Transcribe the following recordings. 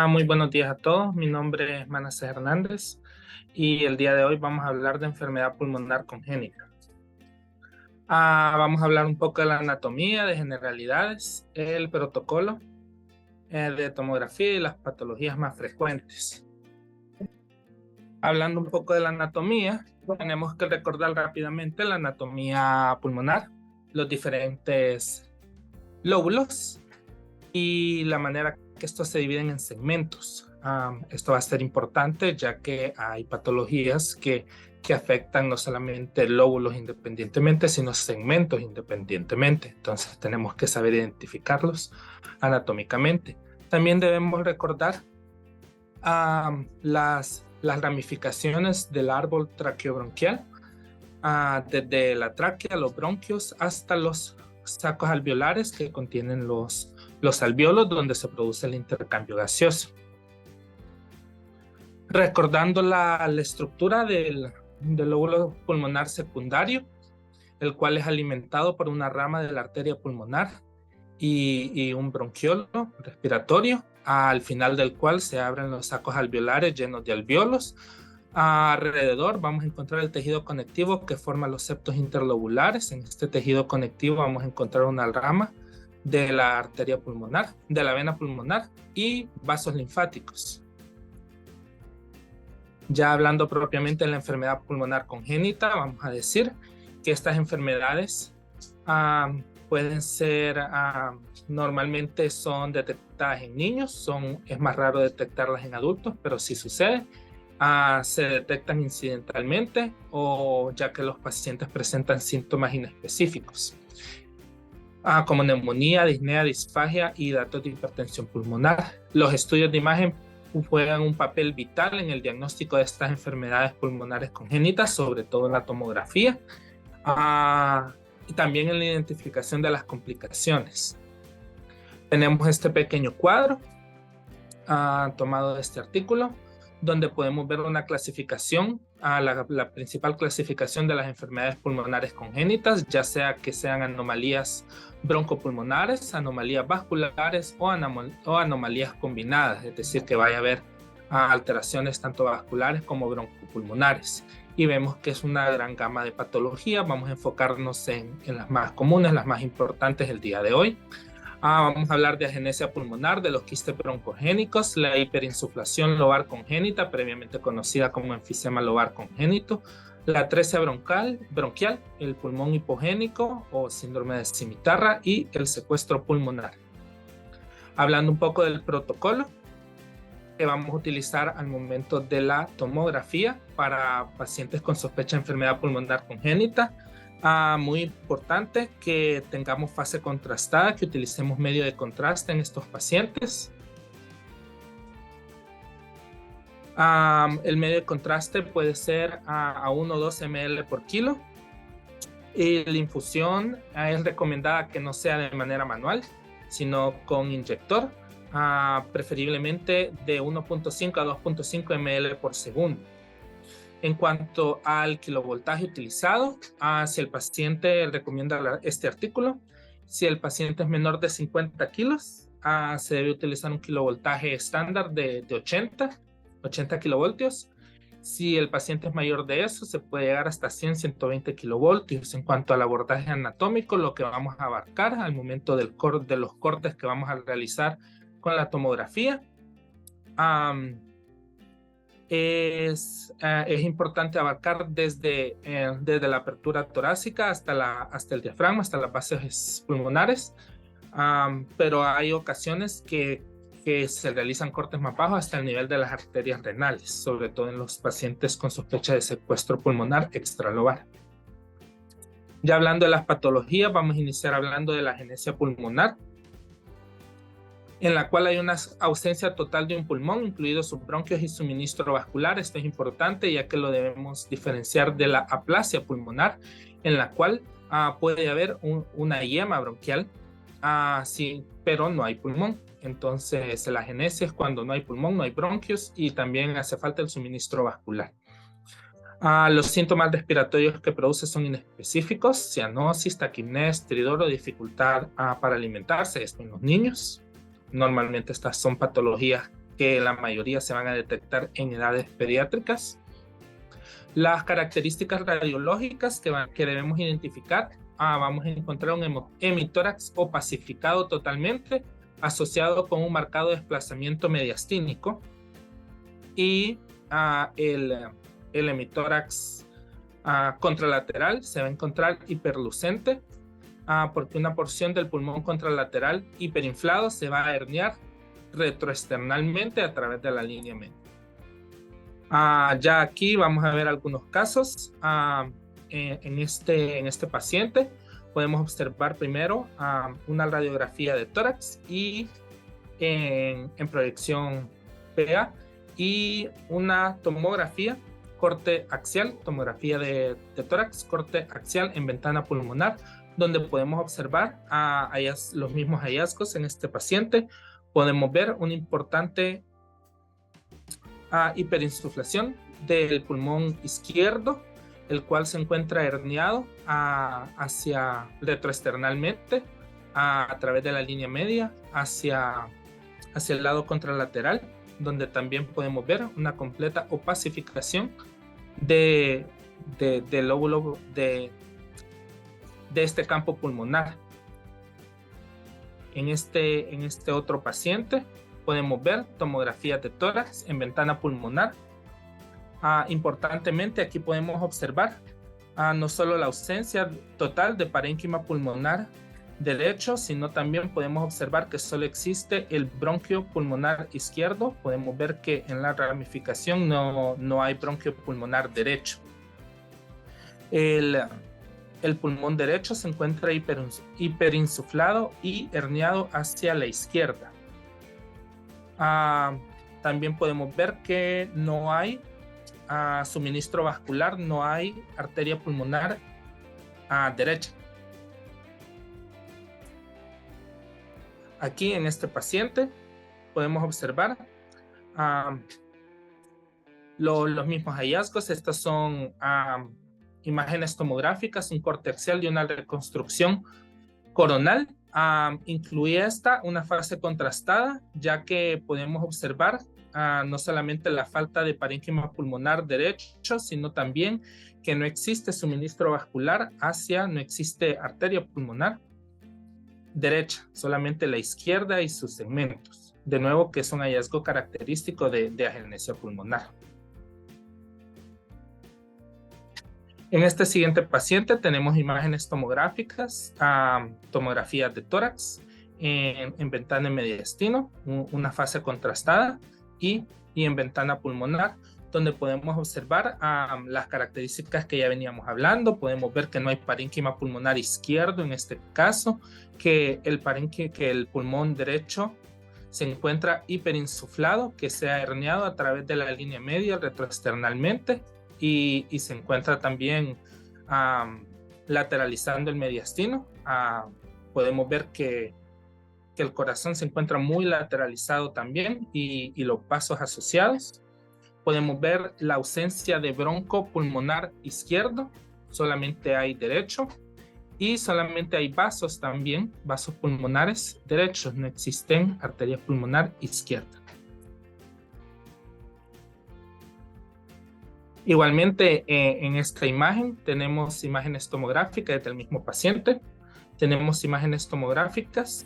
Muy buenos días a todos. Mi nombre es Manasés Hernández y el día de hoy vamos a hablar de enfermedad pulmonar congénita. Vamos a hablar un poco de la anatomía, de generalidades, el protocolo de tomografía y las patologías más frecuentes. Hablando un poco de la anatomía, tenemos que recordar rápidamente la anatomía pulmonar, los diferentes lóbulos y la manera que estos se dividen en segmentos. Esto va a ser importante ya que hay patologías que afectan no solamente lóbulos independientemente, sino segmentos independientemente. Entonces tenemos que saber identificarlos anatómicamente. También debemos recordar las ramificaciones del árbol traqueobronquial, desde la tráquea, los bronquios, hasta los sacos alveolares que contienen los alvéolos donde se produce el intercambio gaseoso. Recordando la estructura del lóbulo pulmonar secundario, el cual es alimentado por una rama de la arteria pulmonar y un bronquiolo respiratorio, al final del cual se abren los sacos alveolares llenos de alvéolos. Alrededor vamos a encontrar el tejido conectivo que forma los septos interlobulares. En este tejido conectivo vamos a encontrar una rama de la arteria pulmonar, de la vena pulmonar y vasos linfáticos. Ya hablando propiamente de la enfermedad pulmonar congénita, vamos a decir que estas enfermedades pueden ser, normalmente son detectadas en niños, es más raro detectarlas en adultos, pero sí sucede. Se detectan incidentalmente o ya que los pacientes presentan síntomas inespecíficos, como neumonía, disnea, disfagia y datos de hipertensión pulmonar. Los estudios de imagen juegan un papel vital en el diagnóstico de estas enfermedades pulmonares congénitas, sobre todo en la tomografía, y también en la identificación de las complicaciones. Tenemos este pequeño cuadro tomado de este artículo, donde podemos ver una clasificación, la principal clasificación de las enfermedades pulmonares congénitas, ya sea que sean anomalías broncopulmonares, anomalías vasculares o anomalías combinadas, es decir, que vaya a haber alteraciones tanto vasculares como broncopulmonares. Y vemos que es una gran gama de patologías. Vamos a enfocarnos en las más comunes, las más importantes el día de hoy. Vamos a hablar de agenesia pulmonar, de los quistes broncogénicos, la hiperinsuflación lobar congénita, previamente conocida como enfisema lobar congénito, la atresia bronquial, el pulmón hipogénico o síndrome de cimitarra y el secuestro pulmonar. Hablando un poco del protocolo que vamos a utilizar al momento de la tomografía para pacientes con sospecha de enfermedad pulmonar congénita. Muy importante que tengamos fase contrastada, que utilicemos medio de contraste en estos pacientes. El medio de contraste puede ser a 1 o 2 ml por kilo. Y la infusión es recomendada que no sea de manera manual, sino con inyector, preferiblemente de 1.5 a 2.5 ml por segundo. En cuanto al kilovoltaje utilizado, si el paciente recomienda este artículo, si el paciente es menor de 50 kilos, se debe utilizar un kilovoltaje estándar de 80 kilovoltios. Si el paciente es mayor de eso, se puede llegar hasta 100-120 kilovoltios. En cuanto al abordaje anatómico, lo que vamos a abarcar al momento de los cortes que vamos a realizar con la tomografía, es importante abarcar desde la apertura torácica hasta el diafragma, hasta las bases pulmonares, pero hay ocasiones que se realizan cortes más bajos hasta el nivel de las arterias renales, sobre todo en los pacientes con sospecha de secuestro pulmonar extralobar. Ya hablando de las patologías, vamos a iniciar hablando de la agenesia pulmonar, en la cual hay una ausencia total de un pulmón, incluidos sus bronquios y suministro vascular. Esto es importante ya que lo debemos diferenciar de la aplasia pulmonar, en la cual puede haber una yema bronquial, sí, pero no hay pulmón. Entonces la agenesia es cuando no hay pulmón, no hay bronquios y también hace falta el suministro vascular. Los síntomas respiratorios que produce son inespecíficos: cianosis, taquipnea, estridor o dificultad para alimentarse, esto en los niños. Normalmente estas son patologías que la mayoría se van a detectar en edades pediátricas. Las características radiológicas que debemos identificar, vamos a encontrar un hemitórax opacificado totalmente, asociado con un marcado desplazamiento mediastínico, y el hemitórax contralateral se va a encontrar hiperlucente, porque una porción del pulmón contralateral hiperinflado se va a herniar retroesternalmente a través de la línea media. Ya aquí vamos a ver algunos casos. En este paciente podemos observar primero una radiografía de tórax y en proyección PA, y una tomografía corte axial, tomografía de tórax, corte axial en ventana pulmonar, donde podemos observar los mismos hallazgos en este paciente. Podemos ver una importante hiperinsuflación del pulmón izquierdo, el cual se encuentra herniado hacia retroesternalmente a través de la línea media hacia el lado contralateral, donde también podemos ver una completa opacificación del lóbulo de este campo pulmonar. En este otro paciente podemos ver tomografías de tórax en ventana pulmonar. Importantemente, aquí podemos observar no solo la ausencia total de parénquima pulmonar derecho, sino también podemos observar que solo existe el bronquio pulmonar izquierdo. Podemos ver que en la ramificación no hay bronquio pulmonar derecho. El pulmón derecho se encuentra hiperinsuflado y herniado hacia la izquierda. También podemos ver que no hay suministro vascular, no hay arteria pulmonar derecha. Aquí en este paciente podemos observar los mismos hallazgos. Estas son imágenes tomográficas, un corte axial y una reconstrucción coronal. Incluye una fase contrastada, ya que podemos observar no solamente la falta de parénquima pulmonar derecho, sino también que no existe suministro vascular no existe arteria pulmonar derecha, solamente la izquierda y sus segmentos. De nuevo, que es un hallazgo característico de agenesia pulmonar. En este siguiente paciente tenemos imágenes tomográficas, tomografías de tórax en ventana mediastino, una fase contrastada, y en ventana pulmonar, donde podemos observar las características que ya veníamos hablando. Podemos ver que no hay parénquima pulmonar izquierdo en este caso, que el pulmón derecho se encuentra hiperinsuflado, que se ha herniado a través de la línea media retroesternalmente, y se encuentra también lateralizando el mediastino. Podemos ver que el corazón se encuentra muy lateralizado también, y los vasos asociados. Podemos ver la ausencia de bronco pulmonar izquierdo, solamente hay derecho, y solamente hay vasos también, vasos pulmonares derechos, no existen arteria pulmonar izquierda. Igualmente, en esta imagen tenemos imágenes tomográficas del mismo paciente. Tenemos imágenes tomográficas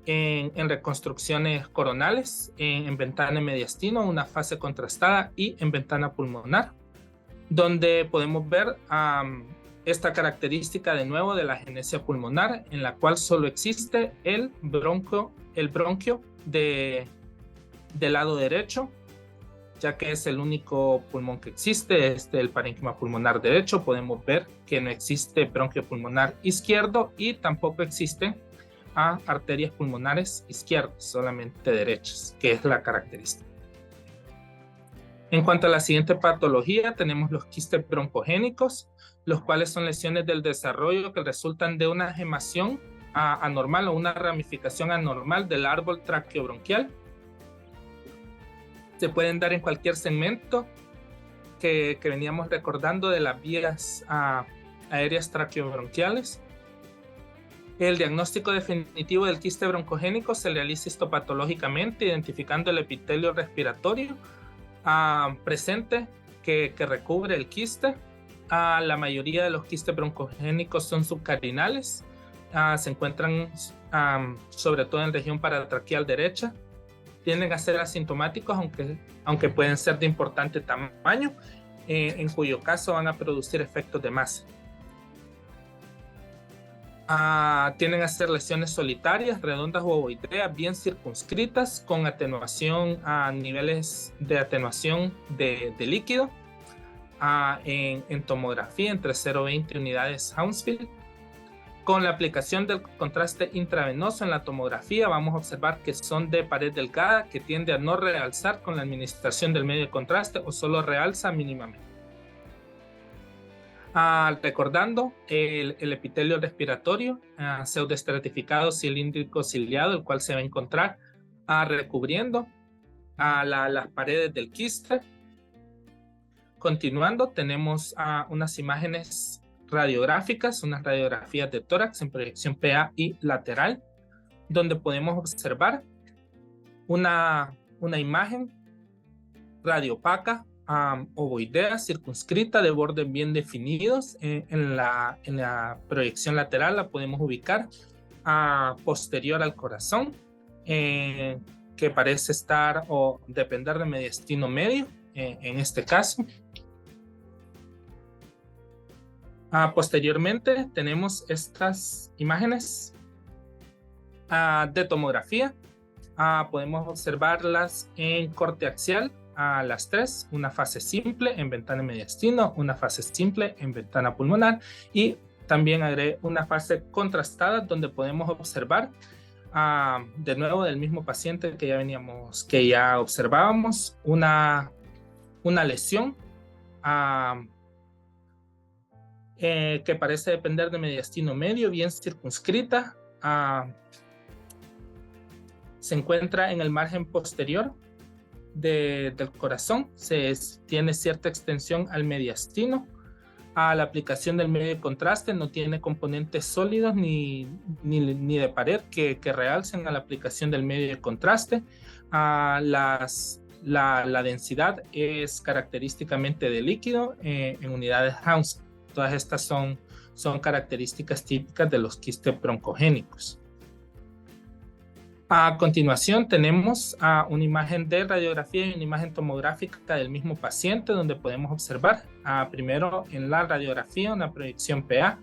en reconstrucciones coronales, en ventana mediastino, una fase contrastada, y en ventana pulmonar, donde podemos ver esta característica de nuevo de la agenesia pulmonar, en la cual solo existe el bronquio del lado derecho, ya que es el único pulmón que existe, el parénquima pulmonar derecho. Podemos ver que no existe bronquio pulmonar izquierdo, y tampoco existen arterias pulmonares izquierdas, solamente derechas, que es la característica. En cuanto a la siguiente patología, tenemos los quistes broncogénicos, los cuales son lesiones del desarrollo que resultan de una gemación anormal o una ramificación anormal del árbol traqueobronquial. Se pueden dar en cualquier segmento que veníamos recordando de las vías aéreas traqueobronquiales. El diagnóstico definitivo del quiste broncogénico se realiza histopatológicamente, identificando el epitelio respiratorio presente que recubre el quiste. La mayoría de los quistes broncogénicos son subcarinales, se encuentran sobre todo en región paratraqueal derecha. Tienden a ser asintomáticos, aunque pueden ser de importante tamaño, en cuyo caso van a producir efectos de masa. Tienden a ser lesiones solitarias, redondas o ovoideas, bien circunscritas, con atenuación a niveles de atenuación de líquido. En tomografía entre 0,20 unidades Hounsfield. Con la aplicación del contraste intravenoso en la tomografía vamos a observar que son de pared delgada, que tiende a no realzar con la administración del medio de contraste o solo realza mínimamente. Recordando el epitelio respiratorio pseudoestratificado cilíndrico ciliado, el cual se va a encontrar recubriendo las paredes del quiste. Continuando, tenemos unas imágenes radiográficas, unas radiografías de tórax en proyección PA y lateral, donde podemos observar una imagen radiopaca ovoidea circunscrita de bordes bien definidos. En la proyección lateral la podemos ubicar posterior al corazón, que parece estar o depender de mediastino medio en este caso. Posteriormente tenemos estas imágenes de tomografía. Podemos observarlas en corte axial a las tres, una fase simple en ventana mediastino, una fase simple en ventana pulmonar y también agregué una fase contrastada donde podemos observar de nuevo del mismo paciente que ya observábamos una lesión que parece depender de mediastino medio, bien circunscrita. Se encuentra en el margen posterior del corazón, tiene cierta extensión al mediastino. La aplicación del medio de contraste no tiene componentes sólidos ni de pared que realcen a la aplicación del medio de contraste. La densidad es característicamente de líquido en unidades Hounsfield. Todas estas son características típicas de los quistes broncogénicos. A continuación tenemos una imagen de radiografía y una imagen tomográfica del mismo paciente, donde podemos observar primero en la radiografía una proyección PA,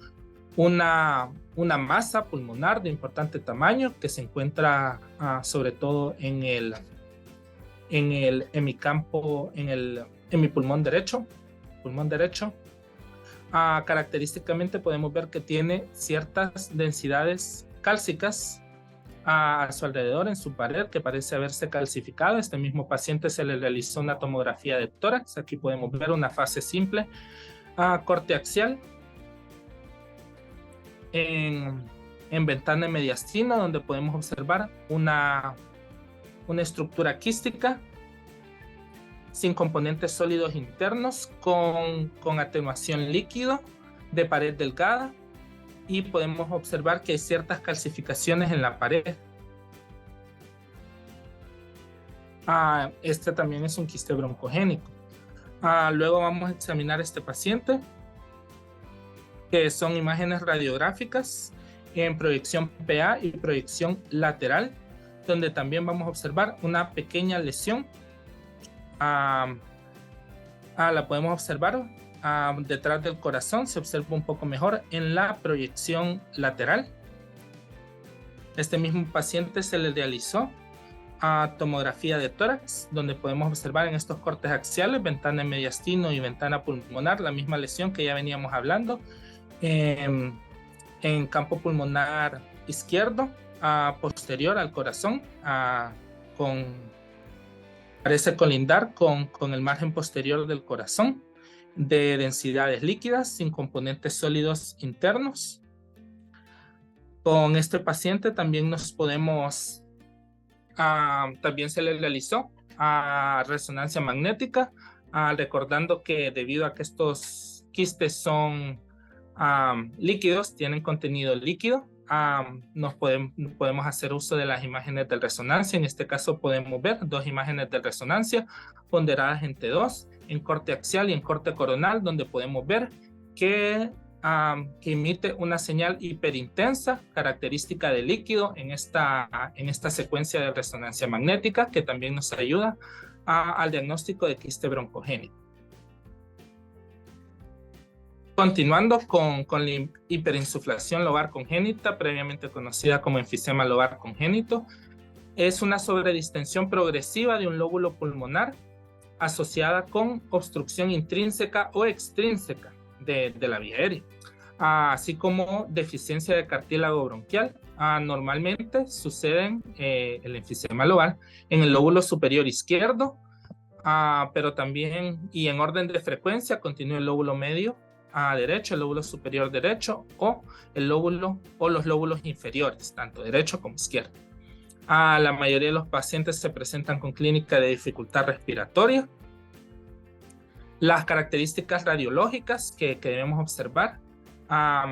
una masa pulmonar de importante tamaño que se encuentra sobre todo en el hemicampo, en el hemipulmón derecho. Característicamente podemos ver que tiene ciertas densidades cálcicas a su alrededor en su pared que parece haberse calcificado. Este mismo paciente se le realizó una tomografía de tórax. Aquí podemos ver una fase simple corte axial en ventana mediastina, donde podemos observar una estructura quística sin componentes sólidos internos, con atenuación líquido de pared delgada, y podemos observar que hay ciertas calcificaciones en la pared. Este también es un quiste broncogénico. Luego vamos a examinar este paciente, que son imágenes radiográficas en proyección PA y proyección lateral, donde también vamos a observar una pequeña lesión. La podemos observar detrás del corazón, se observa un poco mejor en la proyección lateral. Este mismo paciente se le realizó tomografía de tórax, donde podemos observar en estos cortes axiales, ventana mediastino y ventana pulmonar, la misma lesión que ya veníamos hablando, en campo pulmonar izquierdo, posterior al corazón, parece colindar con el margen posterior del corazón, de densidades líquidas sin componentes sólidos internos. Con este paciente también también se le realizó resonancia magnética, recordando que debido a que estos quistes son líquidos, tienen contenido líquido, podemos hacer uso de las imágenes de resonancia. En este caso podemos ver dos imágenes de resonancia ponderadas en T2, en corte axial y en corte coronal, donde podemos ver que emite una señal hiperintensa, característica del líquido en esta secuencia de resonancia magnética, que también nos ayuda al diagnóstico de quiste broncogénico. Continuando con la hiperinsuflación lobar congénita, previamente conocida como enfisema lobar congénito, es una sobredistensión progresiva de un lóbulo pulmonar asociada con obstrucción intrínseca o extrínseca de la vía aérea, así como deficiencia de cartílago bronquial. Normalmente suceden el enfisema lobar en el lóbulo superior izquierdo, pero también, y en orden de frecuencia, continúa el lóbulo medio derecho, el lóbulo superior derecho o los lóbulos inferiores, tanto derecho como izquierdo. La mayoría de los pacientes se presentan con clínica de dificultad respiratoria. Las características radiológicas que debemos observar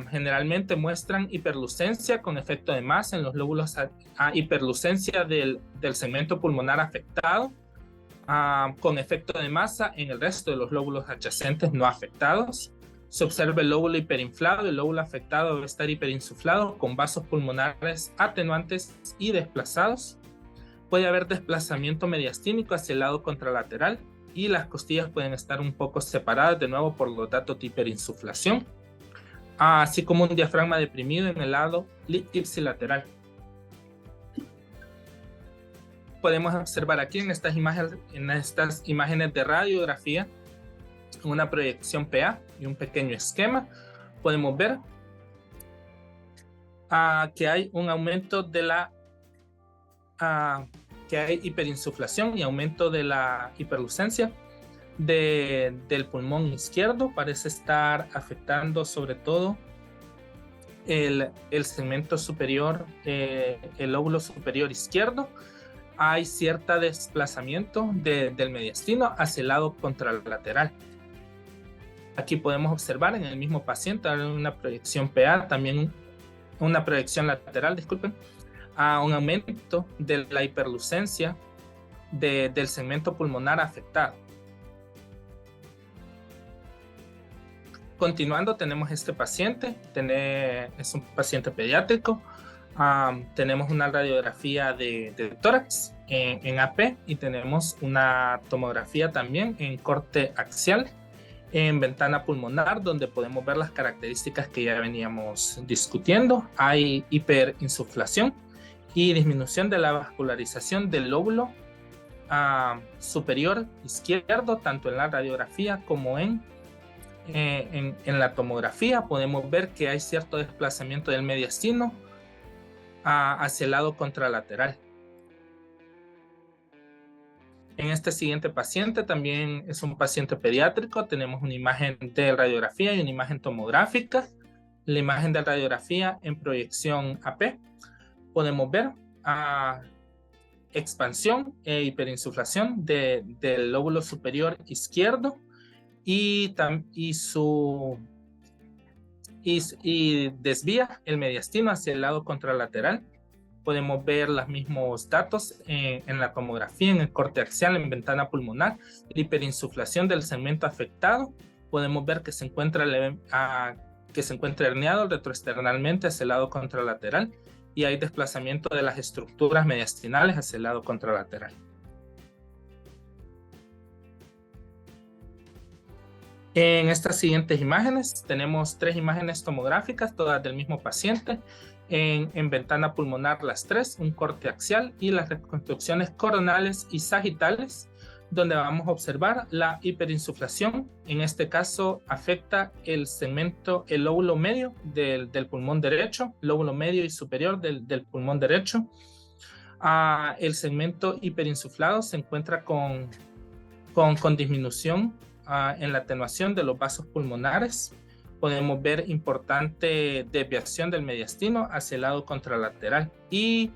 generalmente muestran hiperlucencia con efecto de masa en los lóbulos, hiperlucencia del segmento pulmonar afectado, con efecto de masa en el resto de los lóbulos adyacentes no afectados. Se observa el lóbulo hiperinflado, el lóbulo afectado debe estar hiperinsuflado con vasos pulmonares atenuantes y desplazados. Puede haber desplazamiento mediastínico hacia el lado contralateral y las costillas pueden estar un poco separadas de nuevo por los datos de hiperinsuflación, así como un diafragma deprimido en el lado ipsilateral. Podemos observar aquí en estas imágenes de radiografía una proyección PA y un pequeño esquema. Podemos ver que hay un aumento de que hay hiperinsuflación y aumento de la hiperlucencia del pulmón izquierdo. Parece estar afectando sobre todo el segmento superior, el lóbulo superior izquierdo. Hay cierto desplazamiento del mediastino hacia el lado contralateral. Aquí podemos observar en el mismo paciente una proyección PA, también una proyección lateral, disculpen, un aumento de la hiperlucencia del segmento pulmonar afectado. Continuando, tenemos este paciente, es un paciente pediátrico. Tenemos una radiografía de tórax en AP y tenemos una tomografía también en corte axial en ventana pulmonar, donde podemos ver las características que ya veníamos discutiendo. Hay hiperinsuflación y disminución de la vascularización del lóbulo superior izquierdo, tanto en la radiografía como en la tomografía. Podemos ver que hay cierto desplazamiento del mediastino hacia el lado contralateral. En este siguiente paciente también es un paciente pediátrico. Tenemos una imagen de radiografía y una imagen tomográfica. La imagen de radiografía en proyección AP. Podemos ver expansión e hiperinsuflación del lóbulo superior izquierdo y desvía el mediastino hacia el lado contralateral. Podemos ver los mismos datos en la tomografía, en el corte axial, en ventana pulmonar, la hiperinsuflación del segmento afectado. Podemos ver que se encuentra herniado retroesternalmente hacia el lado contralateral y hay desplazamiento de las estructuras mediastinales hacia el lado contralateral. En estas siguientes imágenes tenemos 3 imágenes tomográficas, todas del mismo paciente. En ventana pulmonar las 3, un corte axial y las reconstrucciones coronales y sagitales, donde vamos a observar la hiperinsuflación. En este caso afecta el lóbulo medio del pulmón derecho, lóbulo medio y superior del pulmón derecho. El segmento hiperinsuflado se encuentra con disminución en la atenuación de los vasos pulmonares. Podemos ver importante desviación del mediastino hacia el lado contralateral y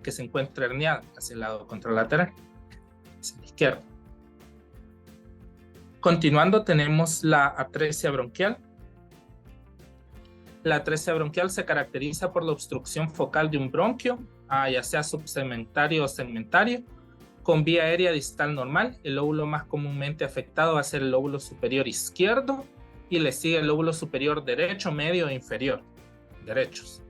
que se encuentra herniado hacia el lado contralateral, hacia la izquierda. Continuando, tenemos la atresia bronquial. La atresia bronquial se caracteriza por la obstrucción focal de un bronquio, ya sea subsegmentario o segmentario, con vía aérea distal normal. El lóbulo más comúnmente afectado va a ser el lóbulo superior izquierdo y le sigue el lóbulo superior derecho, medio e inferior, derechos.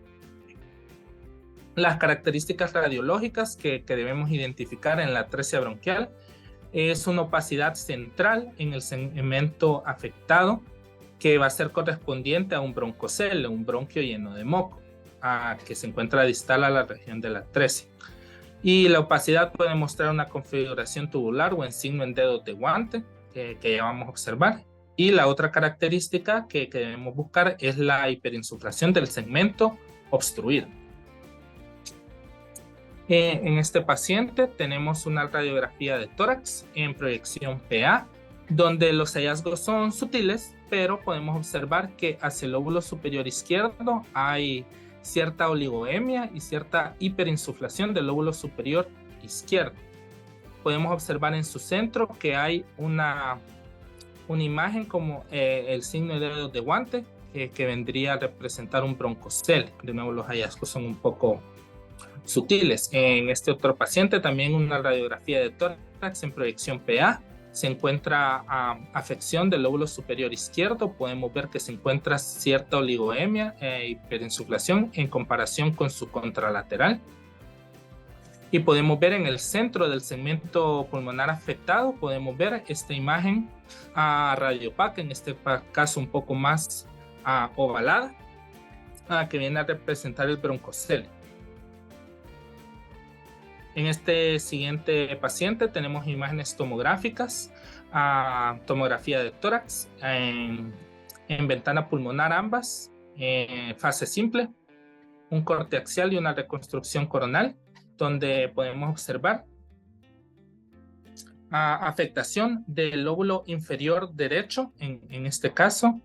Las características radiológicas que debemos identificar en la atresia bronquial es una opacidad central en el segmento afectado, que va a ser correspondiente a un broncocele, un bronquio lleno de moco, que se encuentra distal a la región de la atresia. Y la opacidad puede mostrar una configuración tubular o en signo en dedos de guante, que ya vamos a observar. Y la otra característica que debemos buscar es la hiperinsuflación del segmento obstruido. En este paciente tenemos una radiografía de tórax en proyección PA, donde los hallazgos son sutiles, pero podemos observar que hacia el lóbulo superior izquierdo hay cierta oligoemia y cierta hiperinsuflación del lóbulo superior izquierdo. Podemos observar en su centro que hay una imagen como el signo de dedos de guante, que vendría a representar un broncocele. De nuevo, los hallazgos son un poco sutiles. En este otro paciente también una radiografía de tórax en proyección PA. Se encuentra afección del lóbulo superior izquierdo. Podemos ver que se encuentra cierta oligoemia e hiperinsuflación en comparación con su contralateral. Y podemos ver en el centro del segmento pulmonar afectado, podemos ver esta imagen radiopaca, en este caso un poco más ovalada, que viene a representar el broncocele. En este siguiente paciente tenemos imágenes tomográficas, tomografía de tórax en ventana pulmonar ambas, fase simple, un corte axial y una reconstrucción coronal, donde podemos observar afectación del lóbulo inferior derecho, en este caso,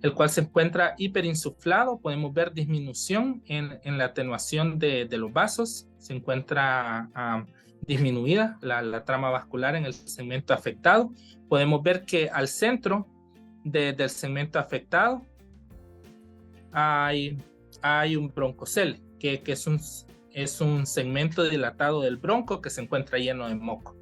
el cual se encuentra hiperinsuflado. Podemos ver disminución en la atenuación de los vasos. Se encuentra disminuida la trama vascular en el segmento afectado. Podemos ver que al centro del segmento afectado hay un broncocele, que es un segmento dilatado del bronco que se encuentra lleno de moco.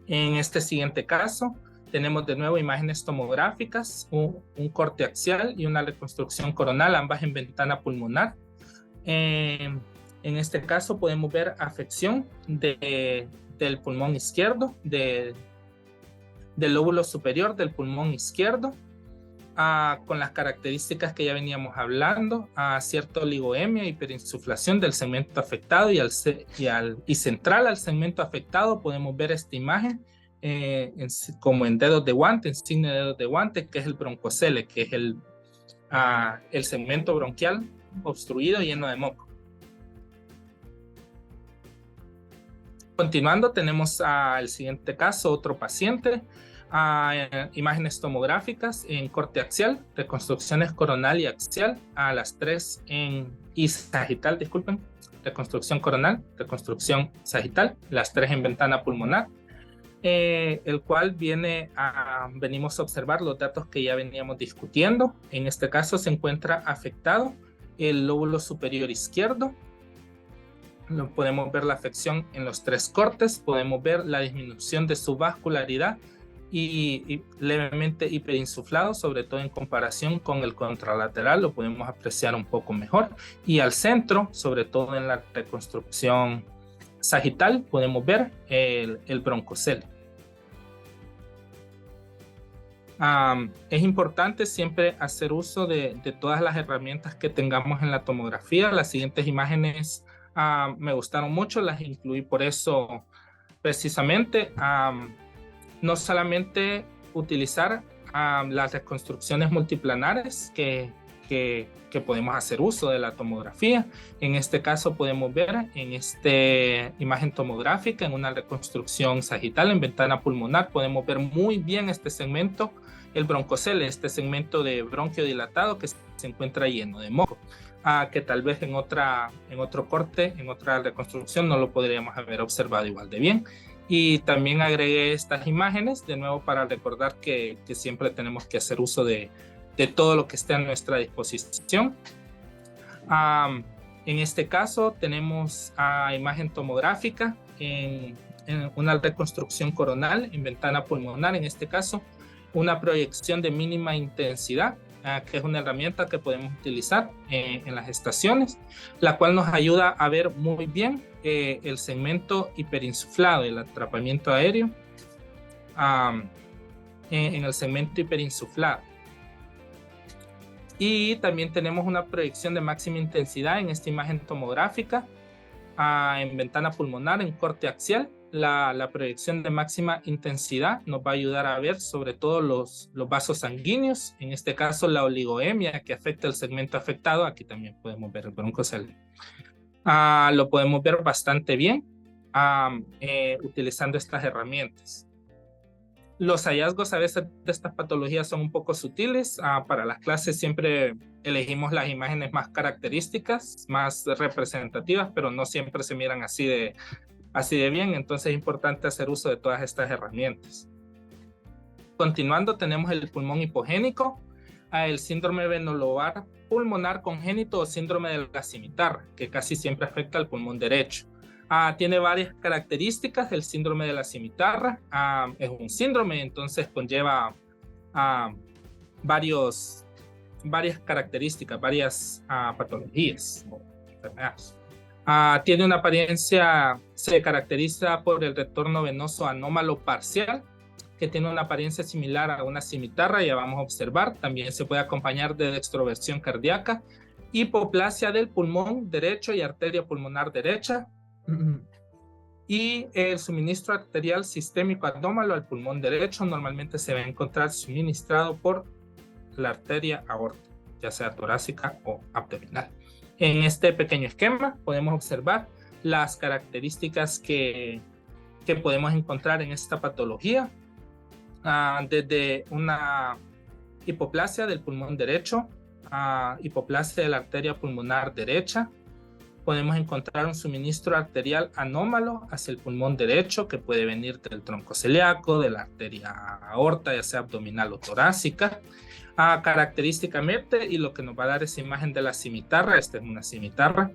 En este siguiente caso, tenemos de nuevo imágenes tomográficas, un corte axial y una reconstrucción coronal, ambas en ventana pulmonar. En este caso podemos ver afección del pulmón izquierdo, del lóbulo superior del pulmón izquierdo, con las características que ya veníamos hablando, cierta oligoemia, hiperinsuflación del segmento afectado y central al segmento afectado. Podemos ver esta imagen como en dedos de guante, en signo de dedos de guante, que es el broncocele, que es el segmento bronquial obstruido lleno de moco. Continuando, tenemos el siguiente caso, otro paciente, imágenes tomográficas en corte axial, reconstrucciones coronal y axial, las tres y sagital, disculpen, reconstrucción coronal, reconstrucción sagital, las tres en ventana pulmonar, el cual venimos a observar los datos que ya veníamos discutiendo. En este caso se encuentra afectado el lóbulo superior izquierdo. Podemos ver la afección en los tres cortes, podemos ver la disminución de su vascularidad y levemente hiperinsuflado, sobre todo en comparación con el contralateral, lo podemos apreciar un poco mejor. Y al centro, sobre todo en la reconstrucción sagital, podemos ver el broncocele. Es importante siempre hacer uso de todas las herramientas que tengamos en la tomografía. Las siguientes imágenes me gustaron mucho, las incluí por eso precisamente. No solamente utilizar las reconstrucciones multiplanares que podemos hacer uso de la tomografía. En este caso podemos ver en esta imagen tomográfica, en una reconstrucción sagital en ventana pulmonar, podemos ver muy bien este segmento, el broncocele, este segmento de bronquio dilatado que se encuentra lleno de moco, que tal vez en otro corte, en otra reconstrucción no lo podríamos haber observado igual de bien. Y también agregué estas imágenes, de nuevo para recordar que siempre tenemos que hacer uso de todo lo que esté a nuestra disposición. En este caso tenemos imagen tomográfica en una reconstrucción coronal en ventana pulmonar, en este caso una proyección de mínima intensidad, que es una herramienta que podemos utilizar en las estaciones, la cual nos ayuda a ver muy bien el segmento hiperinsuflado, el atrapamiento aéreo en el segmento hiperinsuflado. Y también tenemos una proyección de máxima intensidad en esta imagen tomográfica en ventana pulmonar, en corte axial. La proyección de máxima intensidad nos va a ayudar a ver sobre todo los vasos sanguíneos, en este caso la oligoemia que afecta el segmento afectado. Aquí también podemos ver el broncocele. Lo podemos ver bastante bien utilizando estas herramientas. Los hallazgos a veces de estas patologías son un poco sutiles. Para las clases siempre elegimos las imágenes más características, más representativas, pero no siempre se miran así de bien. Entonces es importante hacer uso de todas estas herramientas. Continuando, tenemos el pulmón hipogénico, el síndrome venulobar pulmonar congénito o síndrome de la cimitarra, que casi siempre afecta al pulmón derecho. Tiene varias características. El síndrome de la cimitarra es un síndrome, entonces conlleva varias características, varias patologías o enfermedades. Tiene una apariencia, se caracteriza por el retorno venoso anómalo parcial, que tiene una apariencia similar a una cimitarra, ya vamos a observar. También se puede acompañar de dextroversión cardíaca, hipoplasia del pulmón derecho y arteria pulmonar derecha, y el suministro arterial sistémico anómalo al pulmón derecho normalmente se va a encontrar suministrado por la arteria aorta, ya sea torácica o abdominal. En este pequeño esquema podemos observar las características que podemos encontrar en esta patología, desde una hipoplasia del pulmón derecho, hipoplasia de la arteria pulmonar derecha. Podemos encontrar un suministro arterial anómalo hacia el pulmón derecho, que puede venir del tronco celíaco, de la arteria aorta, ya sea abdominal o torácica. Característicamente, y lo que nos va a dar esa imagen de la cimitarra, esta es una cimitarra,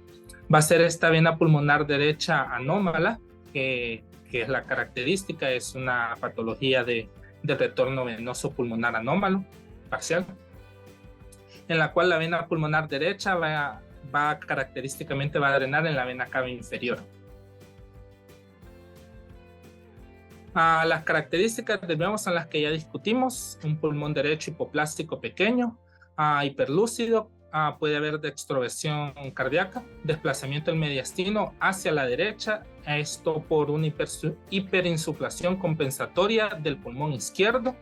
va a ser esta vena pulmonar derecha anómala, que es la característica, es una patología de retorno venoso pulmonar anómalo parcial, en la cual la vena pulmonar derecha característicamente va a drenar en la vena cava inferior. Las características de nuevo son las que ya discutimos: un pulmón derecho hipoplástico pequeño, hiperlúcido, puede haber dextroversión cardíaca, desplazamiento del mediastino hacia la derecha, esto por una hiperinsuflación compensatoria del pulmón izquierdo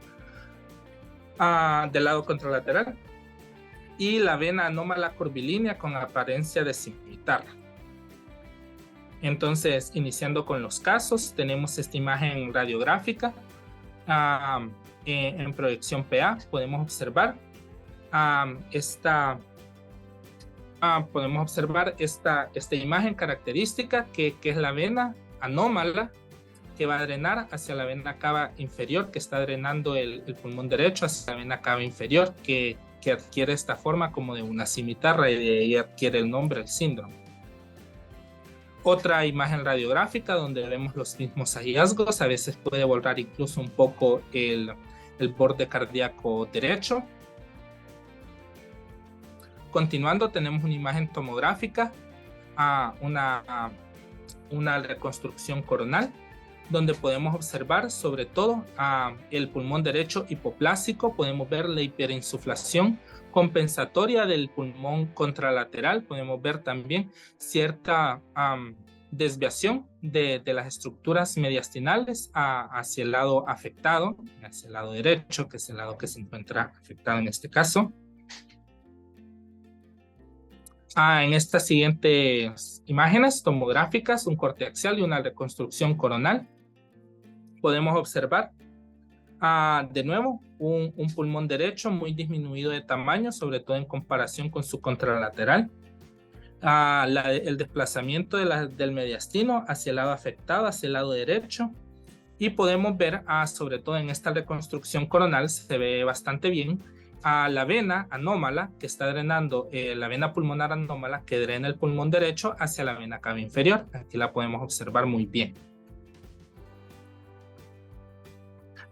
del lado contralateral, y la vena anómala curvilínea con apariencia de cimitarra. Entonces, iniciando con los casos, tenemos esta imagen radiográfica en proyección PA. Podemos observar esta imagen característica que es la vena anómala que va a drenar hacia la vena cava inferior, que está drenando el pulmón derecho hacia la vena cava inferior, que adquiere esta forma como de una cimitarra, y de ahí adquiere el nombre, el síndrome. Otra imagen radiográfica donde vemos los mismos hallazgos, a veces puede borrar incluso un poco el borde cardíaco derecho. Continuando, tenemos una imagen tomográfica, una reconstrucción coronal, donde podemos observar sobre todo el pulmón derecho hipoplásico. Podemos ver la hiperinsuflación compensatoria del pulmón contralateral. Podemos ver también cierta desviación de las estructuras mediastinales hacia el lado afectado, hacia el lado derecho, que es el lado que se encuentra afectado en este caso. En estas siguientes imágenes tomográficas, un corte axial y una reconstrucción coronal, podemos observar de nuevo un pulmón derecho muy disminuido de tamaño, sobre todo en comparación con su contralateral. El desplazamiento del mediastino hacia el lado afectado, hacia el lado derecho, Y podemos ver, sobre todo en esta reconstrucción coronal, se ve bastante bien a la vena anómala que está drenando, la vena pulmonar anómala que drena el pulmón derecho hacia la vena cava inferior. Aquí la podemos observar muy bien.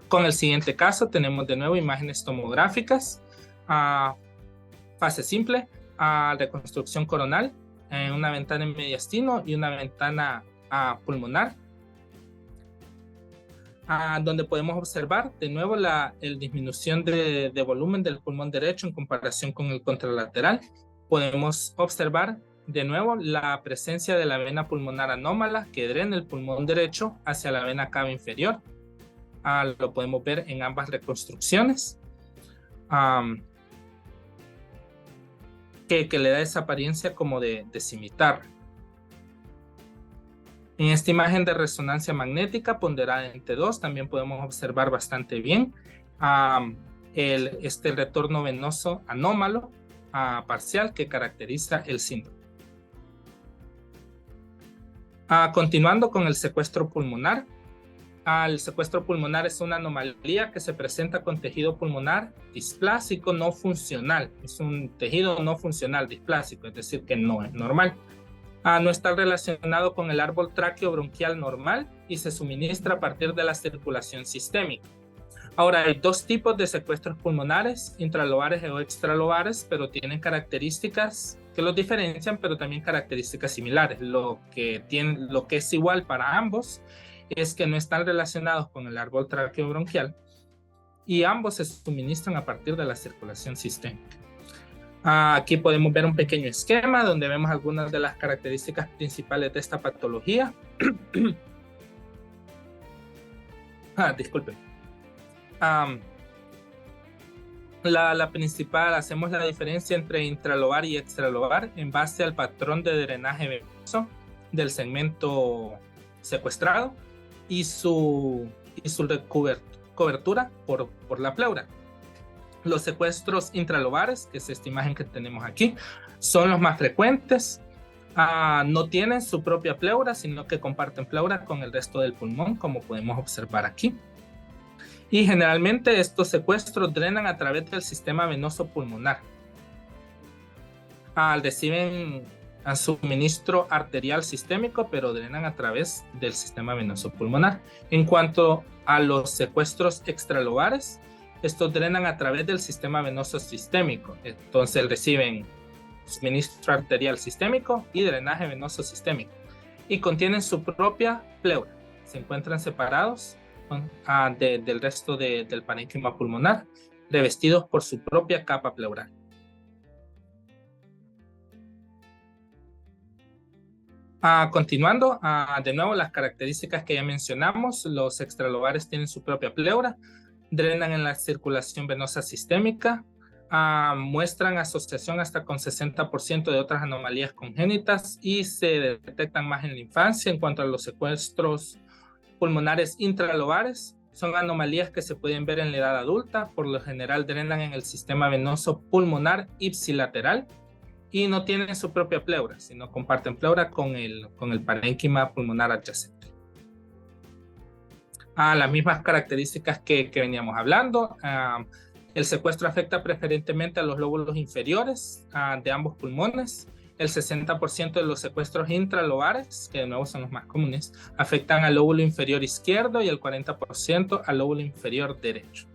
Con el siguiente caso tenemos de nuevo imágenes tomográficas, fase simple, reconstrucción coronal, una ventana en mediastino y una ventana pulmonar, donde podemos observar de nuevo la disminución de volumen del pulmón derecho en comparación con el contralateral. Podemos observar de nuevo la presencia de la vena pulmonar anómala que drena el pulmón derecho hacia la vena cava inferior. Lo podemos ver en ambas reconstrucciones, que le da esa apariencia como de cimitarra. En esta imagen de resonancia magnética ponderada en T2 también podemos observar bastante bien este retorno venoso anómalo parcial que caracteriza el síndrome. Continuando con el secuestro pulmonar. El secuestro pulmonar es una anomalía que se presenta con tejido pulmonar displásico no funcional. Es un tejido no funcional displásico, es decir, que no es normal. No está relacionado con el árbol tráqueo-bronquial normal y se suministra a partir de la circulación sistémica. Ahora, hay dos tipos de secuestros pulmonares, intralobares o extralobares, pero tienen características que los diferencian, pero también características similares. Lo que es igual para ambos es que no están relacionados con el árbol tráqueo-bronquial y ambos se suministran a partir de la circulación sistémica. Aquí podemos ver un pequeño esquema donde vemos algunas de las características principales de esta patología. Disculpen. La principal, hacemos la diferencia entre intralobar y extralobar en base al patrón de drenaje venoso del segmento secuestrado y su cobertura por la pleura. Los secuestros intralobares, que es esta imagen que tenemos aquí, son los más frecuentes. No tienen su propia pleura, sino que comparten pleura con el resto del pulmón, como podemos observar aquí. Y generalmente estos secuestros drenan a través del sistema venoso pulmonar. Reciben suministro arterial sistémico, pero drenan a través del sistema venoso pulmonar. En cuanto a los secuestros extralobares, estos drenan a través del sistema venoso sistémico. Entonces reciben suministro arterial sistémico y drenaje venoso sistémico. Y contienen su propia pleura. Se encuentran separados del resto del parénquima pulmonar, revestidos por su propia capa pleural. Continuando, de nuevo las características que ya mencionamos, los extralobares tienen su propia pleura, drenan en la circulación venosa sistémica, muestran asociación hasta con 60% de otras anomalías congénitas y se detectan más en la infancia. En cuanto a los secuestros pulmonares intralobares, son anomalías que se pueden ver en la edad adulta, por lo general drenan en el sistema venoso pulmonar ipsilateral y no tienen su propia pleura, sino comparten pleura con el parénquima pulmonar adyacente. Las mismas características que veníamos hablando. El secuestro afecta preferentemente a los lóbulos inferiores de ambos pulmones. El 60% de los secuestros intralobares, que de nuevo son los más comunes, afectan al lóbulo inferior izquierdo y el 40% al lóbulo inferior derecho.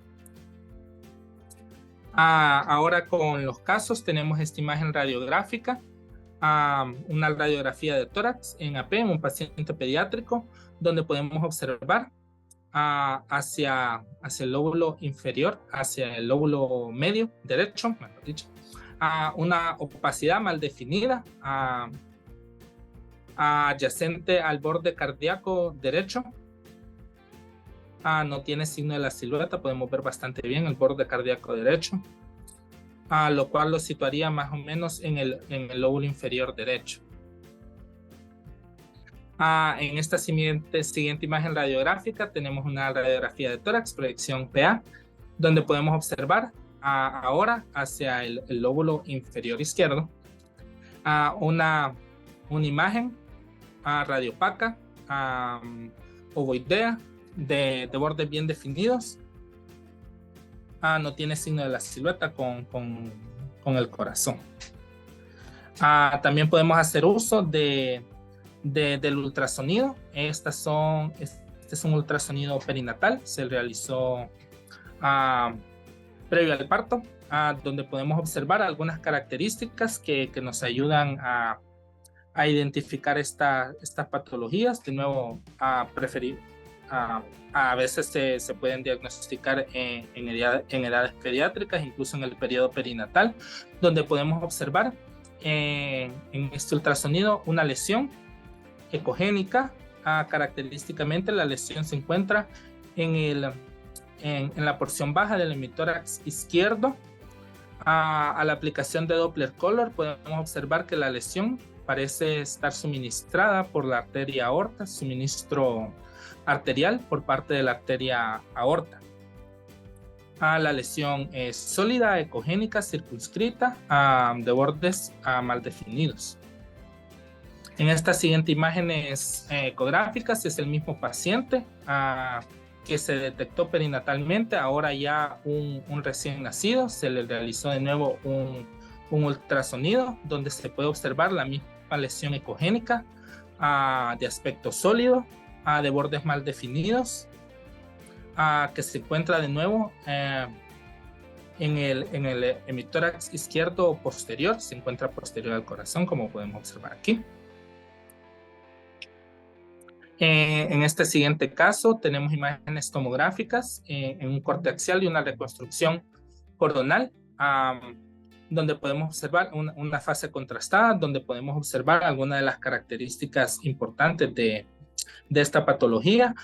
Ahora con los casos tenemos esta imagen radiográfica, una radiografía de tórax en AP, en un paciente pediátrico, donde podemos observar hacia el lóbulo inferior, hacia el lóbulo medio derecho, mejor dicho, una opacidad mal definida adyacente al borde cardíaco derecho. No tiene signo de la silueta, podemos ver bastante bien el borde cardíaco derecho, lo cual lo situaría más o menos en el lóbulo inferior derecho. En esta siguiente imagen radiográfica tenemos una radiografía de tórax, proyección PA, donde podemos observar ahora hacia el lóbulo inferior izquierdo una imagen radiopaca, ovoidea, de bordes bien definidos. No tiene signo de la silueta con el corazón. También podemos hacer uso del ultrasonido. Este es un ultrasonido perinatal, se realizó previo al parto, donde podemos observar algunas características que nos ayudan a identificar estas patologías. De nuevo, a veces se pueden diagnosticar en edades pediátricas, incluso en el periodo perinatal, donde podemos observar en este ultrasonido una lesión ecogénica. Característicamente la lesión se encuentra en la porción baja del hemitórax izquierdo. A la aplicación de Doppler Color podemos observar que la lesión parece estar suministrada por la arteria aorta, suministro arterial por parte de la arteria aorta. La lesión es sólida, ecogénica, circunscrita, de bordes mal definidos. En estas siguientes imágenes ecográficas es el mismo paciente que se detectó perinatalmente, ahora ya un recién nacido. Se le realizó de nuevo un ultrasonido donde se puede observar la misma lesión ecogénica de aspecto sólido, de bordes mal definidos, que se encuentra de nuevo en el hemitórax izquierdo posterior, se encuentra posterior al corazón, como podemos observar aquí. En este siguiente caso tenemos imágenes tomográficas en un corte axial y una reconstrucción coronal, donde podemos observar una fase contrastada, donde podemos observar algunas de las características importantes de esta patología.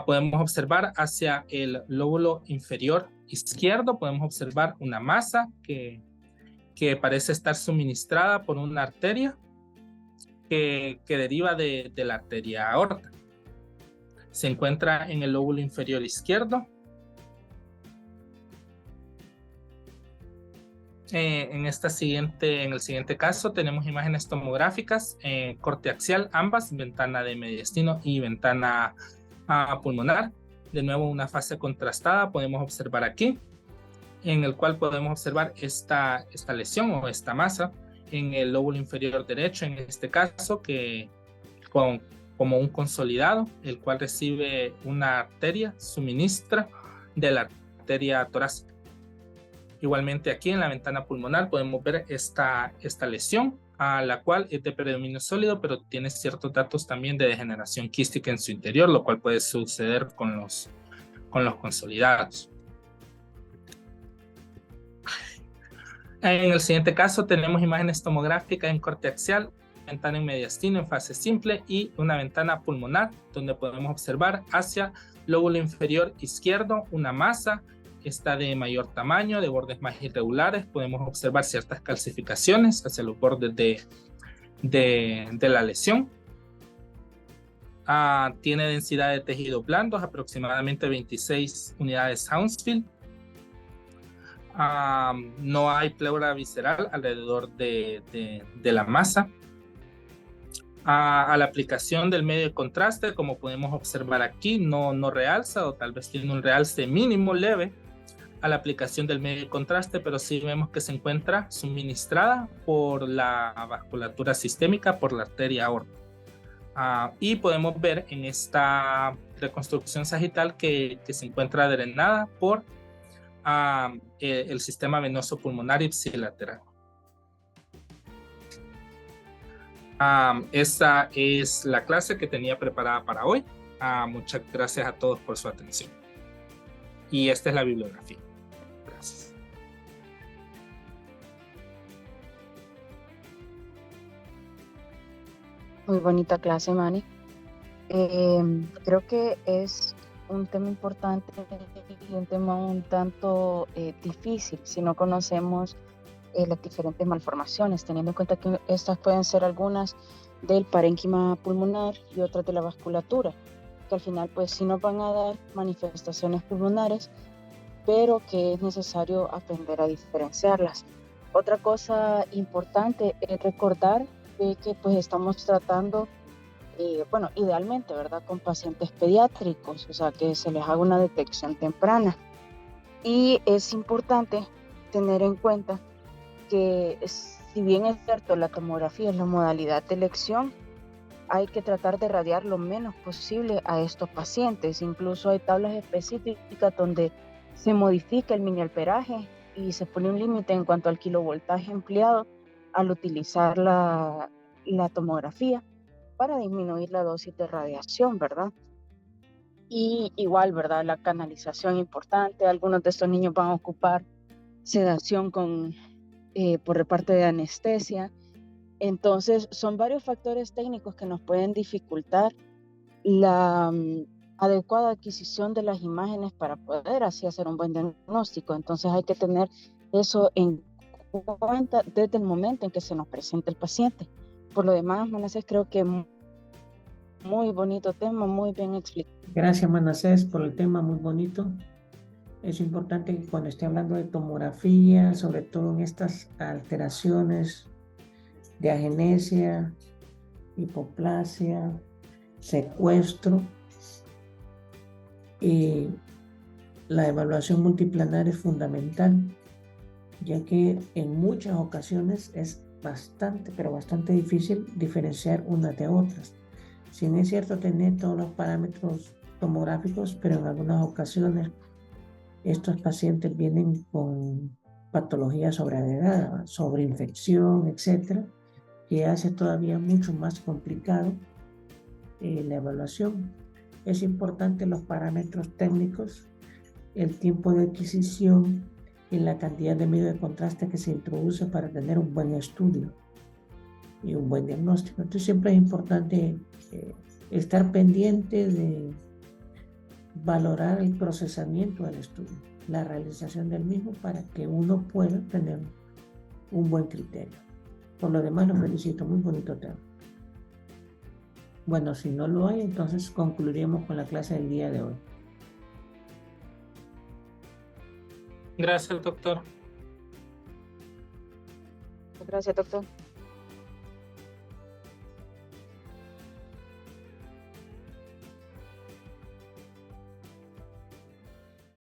Podemos observar hacia el lóbulo inferior izquierdo, podemos observar una masa que parece estar suministrada por una arteria que deriva de la arteria aorta. Se encuentra en el lóbulo inferior izquierdo. En el siguiente caso tenemos imágenes tomográficas, corte axial, ambas, ventana de mediastino y ventana pulmonar. De nuevo una fase contrastada podemos observar aquí, en el cual podemos observar esta lesión o esta masa en el lóbulo inferior derecho, en este caso, que como un consolidado, el cual recibe una arteria, suministra de la arteria torácica. Igualmente aquí en la ventana pulmonar podemos ver esta lesión, la cual es de predominio sólido, pero tiene ciertos datos también de degeneración quística en su interior, lo cual puede suceder con los consolidados. En el siguiente caso tenemos imágenes tomográficas en corte axial, ventana en mediastino en fase simple y una ventana pulmonar, donde podemos observar hacia lóbulo inferior izquierdo una masa. Está de mayor tamaño, de bordes más irregulares. Podemos observar ciertas calcificaciones hacia los bordes de la lesión. Tiene densidad de tejidos blandos, aproximadamente 26 unidades Hounsfield. No hay pleura visceral alrededor de la masa. A la aplicación del medio de contraste, como podemos observar aquí, no realza, o tal vez tiene un realce mínimo leve a la aplicación del medio de contraste, pero sí vemos que se encuentra suministrada por la vasculatura sistémica, por la arteria aorta. Y podemos ver en esta reconstrucción sagital que se encuentra drenada por el sistema venoso pulmonar ipsilateral. Esa es la clase que tenía preparada para hoy. Muchas gracias a todos por su atención. Y esta es la bibliografía. Gracias. Muy bonita clase, Manny. Creo que es un tema importante y un tema un tanto difícil si no conocemos las diferentes malformaciones, teniendo en cuenta que estas pueden ser algunas del parénquima pulmonar y otras de la vasculatura, que al final pues sí nos van a dar manifestaciones pulmonares, pero que es necesario aprender a diferenciarlas. Otra cosa importante es recordar que pues estamos tratando bueno, idealmente, ¿verdad? Con pacientes pediátricos, o sea, que se les haga una detección temprana. Y es importante tener en cuenta que si bien es cierto, la tomografía es la modalidad de elección, hay que tratar de radiar lo menos posible a estos pacientes. Incluso hay tablas específicas donde se modifica el minialperaje y se pone un límite en cuanto al kilovoltaje empleado al utilizar la tomografía para disminuir la dosis de radiación, ¿verdad? Y igual, ¿verdad? La canalización importante. Algunos de estos niños van a ocupar sedación por parte de anestesia. Entonces, son varios factores técnicos que nos pueden dificultar la adecuada adquisición de las imágenes para poder así hacer un buen diagnóstico. Entonces, hay que tener eso en cuenta desde el momento en que se nos presenta el paciente. Por lo demás, Manasés, creo que muy bonito tema, muy bien explicado. Gracias, Manasés, por el tema muy bonito. Es importante que cuando esté hablando de tomografía, sobre todo en estas alteraciones de agenesia, hipoplasia, secuestro, y la evaluación multiplanar es fundamental, ya que en muchas ocasiones es bastante, pero bastante difícil diferenciar unas de otras. Si bien es cierto tener todos los parámetros tomográficos, pero en algunas ocasiones estos pacientes vienen con patología sobreagregada, sobreinfección, etcétera, que hace todavía mucho más complicado la evaluación. Es importante los parámetros técnicos, el tiempo de adquisición y la cantidad de medio de contraste que se introduce para tener un buen estudio y un buen diagnóstico. Entonces siempre es importante estar pendiente de valorar el procesamiento del estudio, la realización del mismo para que uno pueda tener un buen criterio. Por lo demás, lo felicito, muy bonito tema. Bueno, si no lo hay, entonces concluiríamos con la clase del día de hoy. Gracias, doctor. Gracias, doctor.